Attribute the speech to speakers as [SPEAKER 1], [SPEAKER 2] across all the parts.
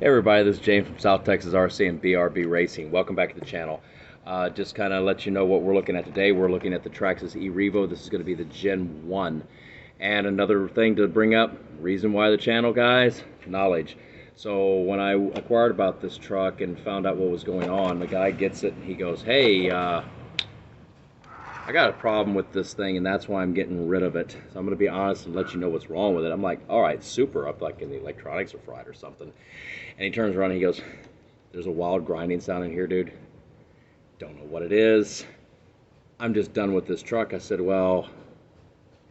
[SPEAKER 1] Hey everybody, this is James from South Texas RC and BRB Racing. Welcome back to the channel. Just kind of let you know what we're looking at today. We're looking at the Traxxas E-Revo. This is going to be the Gen 1. And another thing to bring up, reason why the channel, guys, knowledge. So when I inquired about this truck and found out what was going on, the guy gets it and he goes, hey, I got a problem with this thing and that's why I'm getting rid of it. So I'm going to be honest and let you know what's wrong with it. I'm like, all right, super. I'm like, in the electronics are fried or something. And he turns around and he goes, there's a wild grinding sound in here, dude. Don't know what it is. I'm just done with this truck. I said, well,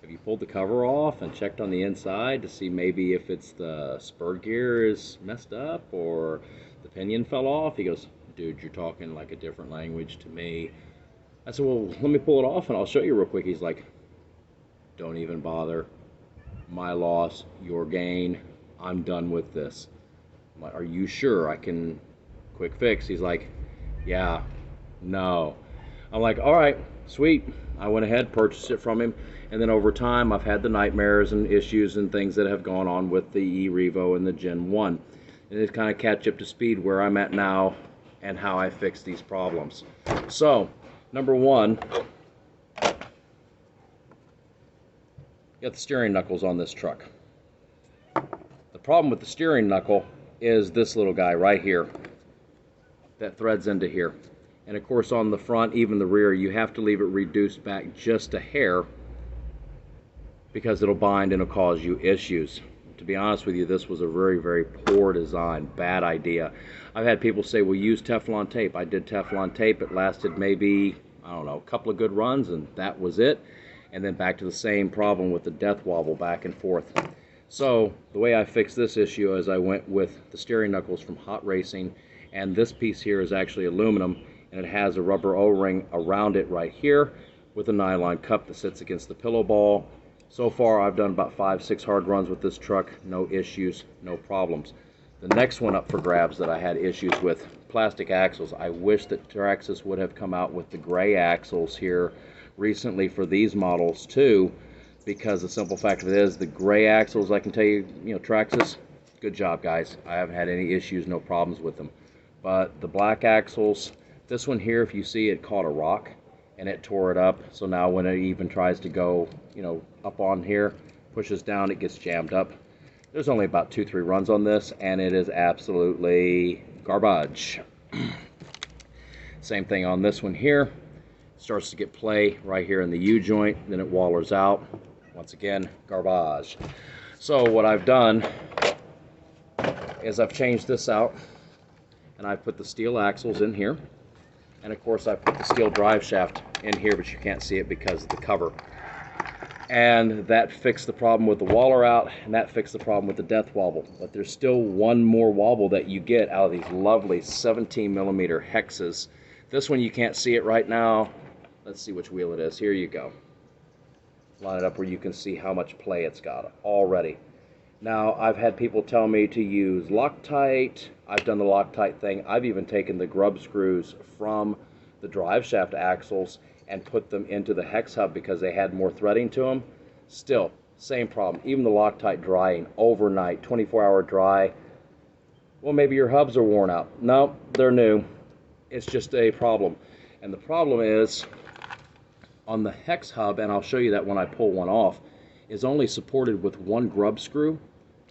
[SPEAKER 1] have you pulled the cover off and checked on the inside to see maybe if it's the spur gear is messed up or the pinion fell off? He goes, dude, you're talking like a different language to me. I said, well, let me pull it off and I'll show you real quick. He's like, don't even bother. My loss, your gain. I'm done with this. I'm like, are you sure I can quick fix? He's like, yeah, no. I'm like, all right, sweet. I went ahead, purchased it from him. And then over time, I've had the nightmares and issues and things that have gone on with the E-Revo and the Gen 1. And it's kind of catch up to speed where I'm at now and how I fix these problems. So, number one, got the steering knuckles on this truck. The problem with the steering knuckle is this little guy right here that threads into here. And of course on the front, even the rear, you have to leave it reduced back just a hair because it'll bind and it'll cause you issues. To be honest with you, this was a very, very poor design, bad idea. I've had people say, well, use Teflon tape. I did Teflon tape. It lasted maybe, I don't know, a couple of good runs, and that was it. And then back to the same problem with the death wobble back and forth. So the way I fixed this issue is I went with the steering knuckles from Hot Racing, and this piece here is actually aluminum, and it has a rubber O-ring around it right here with a nylon cup that sits against the pillow ball. So far I've done about 5-6 hard runs with this truck, no issues, no problems. The next one up for grabs that I had issues with, plastic axles. I wish that Traxxas would have come out with the gray axles here recently for these models too, because the simple fact of it is the gray axles, I can tell you, Traxxas, good job guys. I haven't had any issues, no problems with them. But the black axles, this one here, if you see, it caught a rock and it tore it up. So now when it even tries to go, up on here, pushes down, it gets jammed up. There's only about 2-3 runs on this and it is absolutely garbage. Same thing on this one here. Starts to get play right here in the U-joint, then it wallers out. Once again, garbage. So what I've done is I've changed this out and I've put the steel axles in here, and of course I put the steel drive shaft in here, but you can't see it because of the cover. And that fixed the problem with the waller out, and that fixed the problem with the death wobble. But there's still one more wobble that you get out of these lovely 17mm hexes. This one you can't see it right now. Let's see which wheel it is. Here you go. Line it up where you can see how much play it's got already. Now, I've had people tell me to use Loctite. I've done the Loctite thing. I've even taken the grub screws from the drive shaft axles and put them into the hex hub because they had more threading to them. Still, same problem. Even the Loctite drying overnight, 24-hour dry. Well, maybe your hubs are worn out. No, they're new. It's just a problem. And the problem is, on the hex hub, and I'll show you that when I pull one off, is only supported with one grub screw,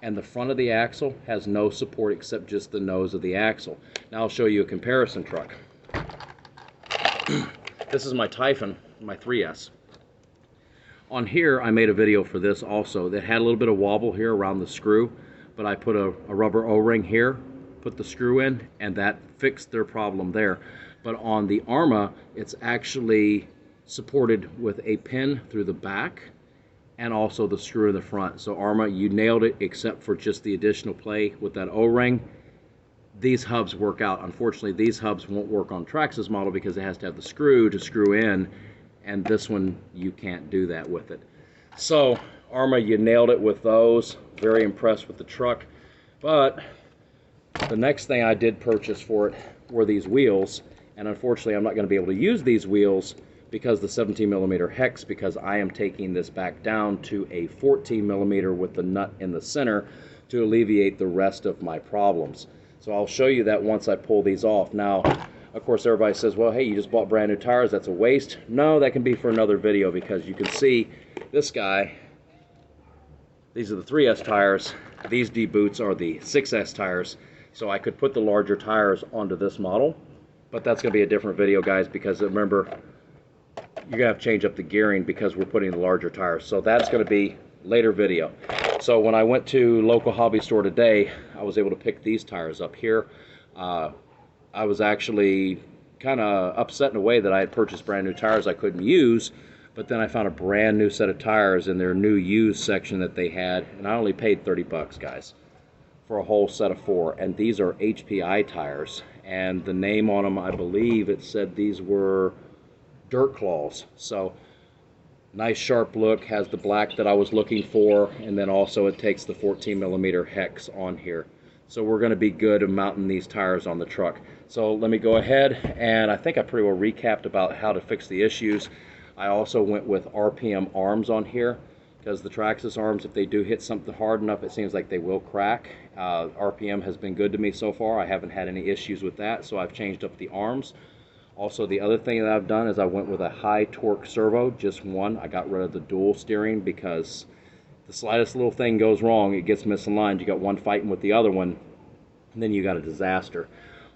[SPEAKER 1] and the front of the axle has no support except just the nose of the axle. Now I'll show you a comparison truck. This is my Typhon, my 3S. On here, I made a video for this also that had a little bit of wobble here around the screw, but I put a rubber O-ring here, put the screw in, and that fixed their problem there. But on the Arma, it's actually supported with a pin through the back and also the screw in the front. So Arma, you nailed it except for just the additional play with that O-ring. These hubs work out. Unfortunately, these hubs won't work on Traxxas model because it has to have the screw to screw in, and this one, you can't do that with it. So Arma, you nailed it with those. Very impressed with the truck. But the next thing I did purchase for it were these wheels, and unfortunately I'm not going to be able to use these wheels because the 17mm hex, because I am taking this back down to a 14mm with the nut in the center to alleviate the rest of my problems. So I'll show you that once I pull these off. Now, of course, everybody says, well, hey, you just bought brand new tires, that's a waste. No, that can be for another video, because you can see this guy, these are the 3S tires, these D boots are the 6S tires. So I could put the larger tires onto this model, but that's going to be a different video, guys, because remember, you're going to have to change up the gearing because we're putting the larger tires. So that's going to be later video. So when I went to local hobby store today, I was able to pick these tires up here. I was actually kind of upset in a way that I had purchased brand new tires I couldn't use, but then I found a brand new set of tires in their new used section that they had, and I only paid 30 bucks, guys, for a whole set of 4. And these are HPI tires, and the name on them, I believe it said these were Dirt Claws. So nice sharp look, has the black that I was looking for, and then also it takes the 14mm hex on here. So we're going to be good at mounting these tires on the truck. So let me go ahead, and I think I pretty well recapped about how to fix the issues. I also went with RPM arms on here, because the Traxxas arms, if they do hit something hard enough, it seems like they will crack. RPM has been good to me so far. I haven't had any issues with that, so I've changed up the arms. Also, the other thing that I've done is I went with a high torque servo, just one. I got rid of the dual steering, because the slightest little thing goes wrong, it gets misaligned. You got one fighting with the other one, and then you got a disaster.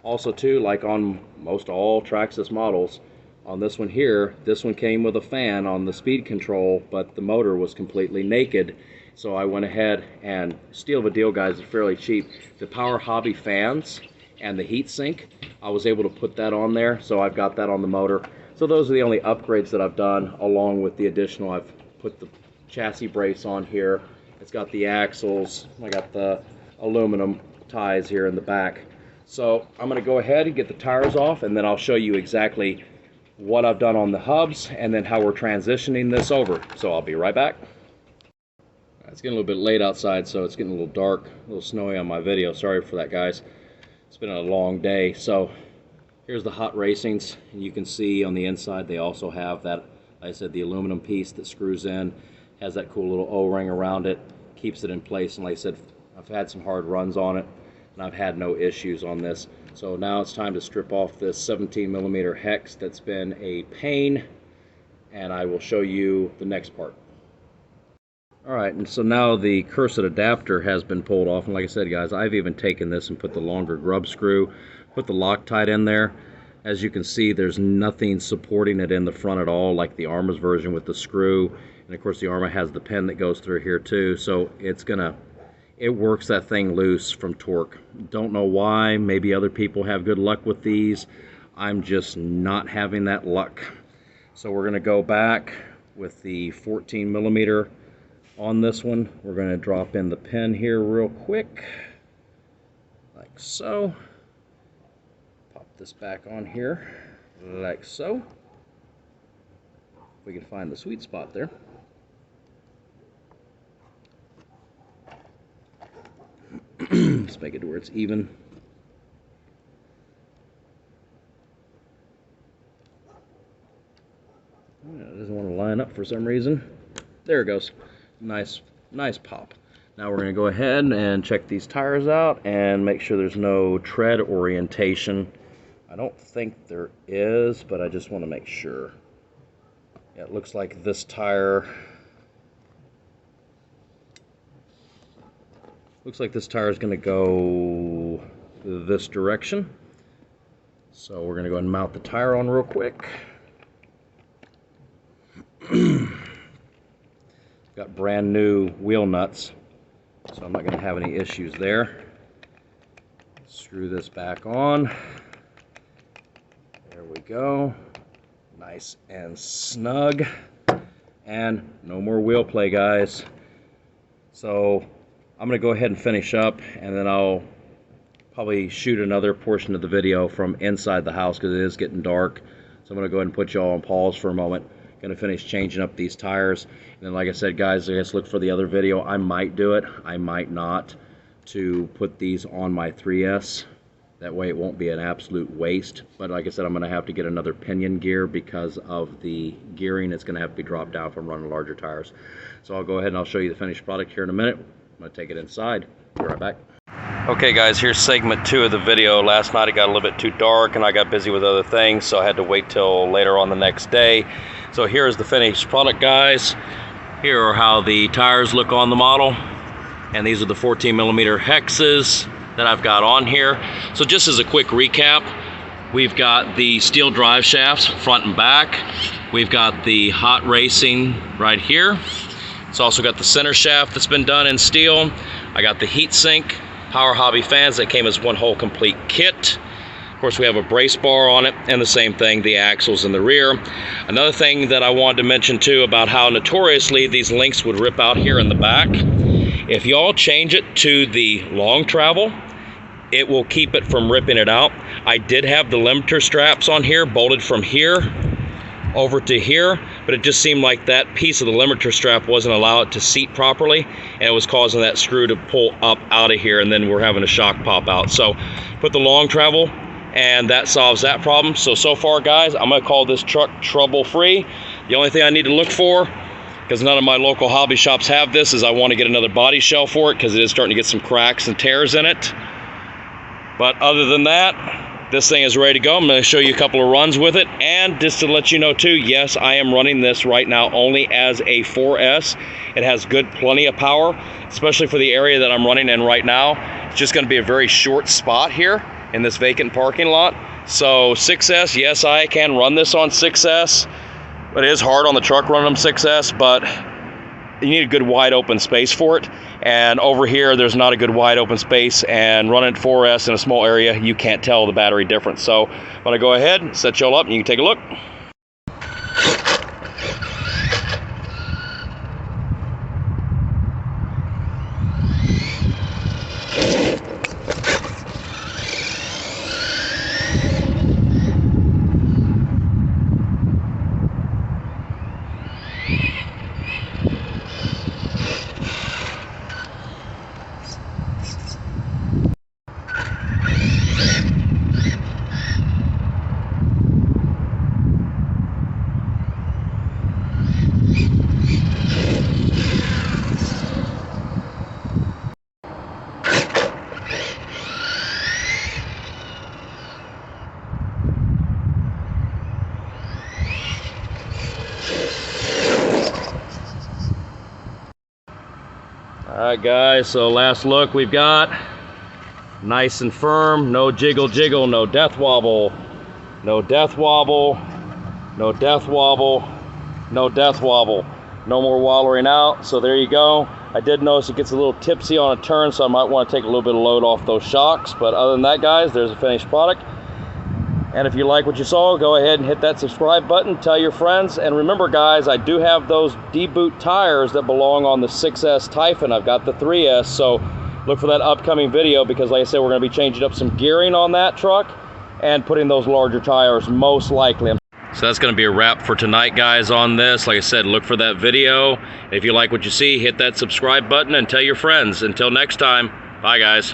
[SPEAKER 1] Also too, like on most all Traxxas models, on this one here, this one came with a fan on the speed control, but the motor was completely naked. So I went ahead and, steal of a deal, guys, it's fairly cheap. The Power Hobby fans and the heat sink, I was able to put that on there, so I've got that on the motor. So those are the only upgrades that I've done, along with the additional, I've put the chassis brace on here. It's got the axles, I got the aluminum ties here in the back. So I'm going to go ahead and get the tires off, and then I'll show you exactly what I've done on the hubs, and then how we're transitioning this over. So I'll be right back. It's getting a little bit late outside, so it's getting a little dark, a little snowy on my video. Sorry for that, guys. It's been a long day. So here's the hot racings, and you can see on the inside they also have that, like I said, the aluminum piece that screws in, has that cool little O-ring around it, keeps it in place. And like I said, I've had some hard runs on it, and I've had no issues on this. So now it's time to strip off this 17mm hex that's been a pain, and I will show you the next part. Alright, and so now the cursed adapter has been pulled off, and like I said, guys, I've even taken this and put the longer grub screw, put the Loctite in there. As you can see, there's nothing supporting it in the front at all, like the Arrma's version with the screw, and of course the Arrma has the pin that goes through here too, so it works that thing loose from torque. Don't know why. Maybe other people have good luck with these. I'm just not having that luck. So we're going to go back with the 14mm on this one. We're going to drop in the pin here real quick, like so. Pop this back on here, like so. If we can find the sweet spot there. Let's make it to where it's even. It doesn't want to line up for some reason. There it goes. Nice pop. Now we're going to go ahead and check these tires out and make sure there's no tread orientation. I don't think there is, but I just want to make sure. Yeah, it looks like this tire... Looks like this tire is going to go this direction. So we're going to go ahead and mount the tire on real quick. Got brand new wheel nuts, so I'm not going to have any issues there. Screw this back on. There we go. Nice and snug. And no more wheel play, guys. So I'm going to go ahead and finish up, and then I'll probably shoot another portion of the video from inside the house because it is getting dark. So I'm going to go ahead and put y'all on pause for a moment. Going to finish changing up these tires. And then, like I said, guys, I guess look for the other video. I might do it. I might not, to put these on my 3S. That way it won't be an absolute waste. But like I said, I'm going to have to get another pinion gear because of the gearing. It's going to have to be dropped down from running larger tires. So I'll go ahead and I'll show you the finished product here in a minute. I'm going to take it inside. Be right back. Okay guys, here's segment 2 of the video. Last night it got a little bit too dark and I got busy with other things, so I had to wait till later on the next day. So here's the finished product, guys. Here are how the tires look on the model, and these are the 14mm hexes that I've got on here. So just as a quick recap, we've got the steel drive shafts front and back. We've got the hot racing right here. It's also got the center shaft that's been done in steel. I got the heat sink, Power Hobby fans that came as one whole complete kit. Of course, we have a brace bar on it, and the same thing, the axles in the rear. Another thing that I wanted to mention too about how notoriously these links would rip out here in the back. If y'all change it to the long travel, it will keep it from ripping it out. I did have the limiter straps on here bolted from here over to here, but it just seemed like that piece of the limiter strap wasn't allowing it to seat properly, and it was causing that screw to pull up out of here, and then we're having a shock pop out. So put the long travel, and that solves that problem. So far guys, I'm gonna call this truck trouble free. The only thing I need to look for, because none of my local hobby shops have this, is I want to get another body shell for it, because it is starting to get some cracks and tears in it. But other than that, this thing is ready to go. I'm going to show you a couple of runs with it, and just to let you know too, yes, I am running this right now only as a 4S. It has plenty of power, especially for the area that I'm running in right now. It's just going to be a very short spot here in this vacant parking lot. So 6S, yes, I can run this on 6S. It is hard on the truck running them 6S, but you need a good wide open space for it. And over here, there's not a good wide open space, and running 4S in a small area, you can't tell the battery difference. So I'm gonna go ahead and set y'all up and you can take a look. Alright guys, so last look we've got. Nice and firm, no jiggle jiggle, no death wobble, no death wobble, no death wobble, no death wobble. No more wallowing out, so there you go. I did notice it gets a little tipsy on a turn, so I might want to take a little bit of load off those shocks. But other than that guys, there's a finished product. And if you like what you saw, go ahead and hit that subscribe button, tell your friends, and remember guys, I do have those D-boot tires that belong on the 6S Typhon. I've got the 3S, so look for that upcoming video, because like I said, we're going to be changing up some gearing on that truck and putting those larger tires most likely. So that's going to be a wrap for tonight guys on this. Like I said, look for that video. If you like what you see, hit that subscribe button and tell your friends. Until next time, bye guys.